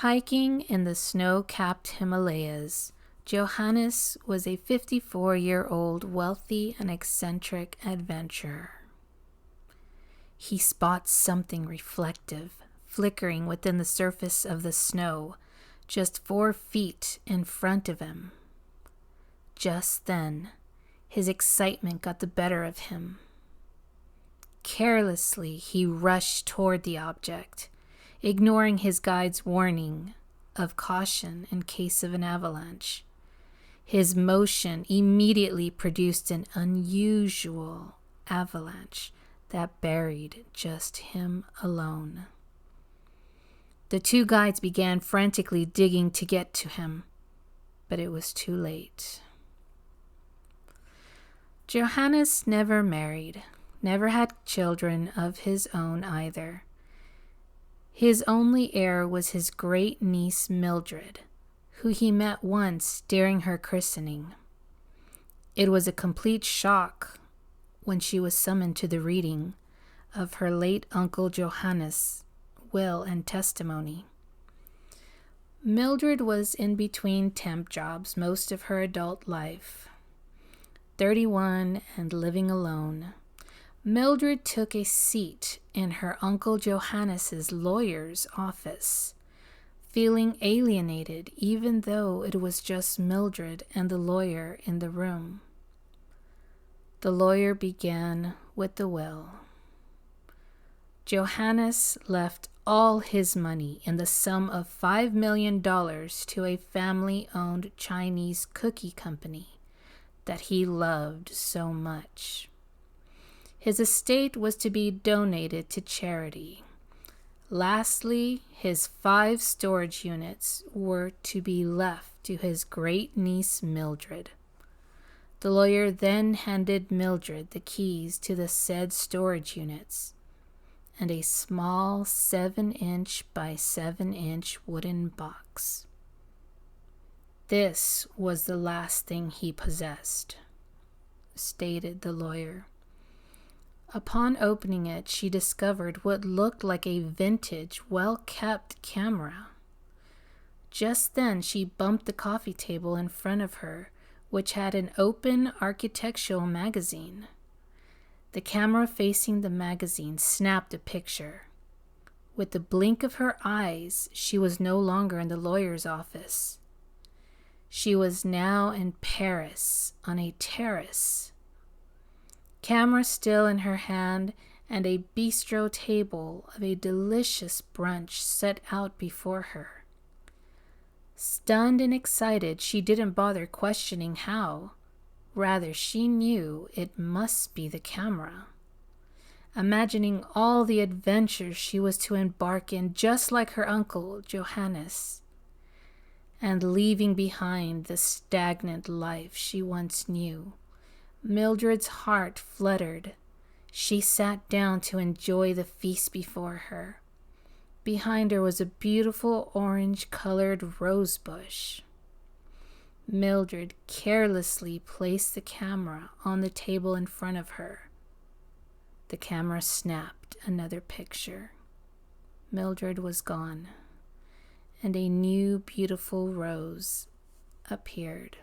Hiking in the snow-capped Himalayas, Johannes was a 54-year-old wealthy and eccentric adventurer. He spots something reflective, flickering within the surface of the snow, just 4 feet in front of him. Just then, his excitement got the better of him. Carelessly, he rushed toward the object, ignoring his guide's warning of caution in case of an avalanche. His motion immediately produced an unusual avalanche that buried just him alone. The 2 guides began frantically digging to get to him, but it was too late. Johannes never married, never had children of his own either. His only heir was his great-niece Mildred, who he met once during her christening. It was a complete shock when she was summoned to the reading of her late uncle Johannes' will and testimony. Mildred was in between temp jobs most of her adult life. 31 and living alone, Mildred took a seat in her uncle Johannes's lawyer's office, feeling alienated even though it was just Mildred and the lawyer in the room. The lawyer began with the will. Johannes left all his money in the sum of $5 million to a family-owned Chinese cookie company that he loved so much. His estate was to be donated to charity. Lastly, his 5 storage units were to be left to his great-niece Mildred. The lawyer then handed Mildred the keys to the said storage units and a small 7-inch by 7-inch wooden box. This was the last thing he possessed, stated the lawyer. Upon opening it, she discovered what looked like a vintage, well-kept camera. Just then, she bumped the coffee table in front of her, which had an open architectural magazine. The camera facing the magazine snapped a picture. With the blink of her eyes, she was no longer in the lawyer's office. She was now in Paris, on a terrace. Camera still in her hand, and a bistro table of a delicious brunch set out before her. Stunned and excited, she didn't bother questioning how. Rather, she knew it must be the camera. Imagining all the adventures she was to embark in, just like her uncle Johannes, and leaving behind the stagnant life she once knew, Mildred's heart fluttered. She sat down to enjoy the feast before her. Behind her was a beautiful orange-colored rose bush. Mildred carelessly placed the camera on the table in front of her. The camera snapped another picture. Mildred was gone, and a new beautiful rose appeared.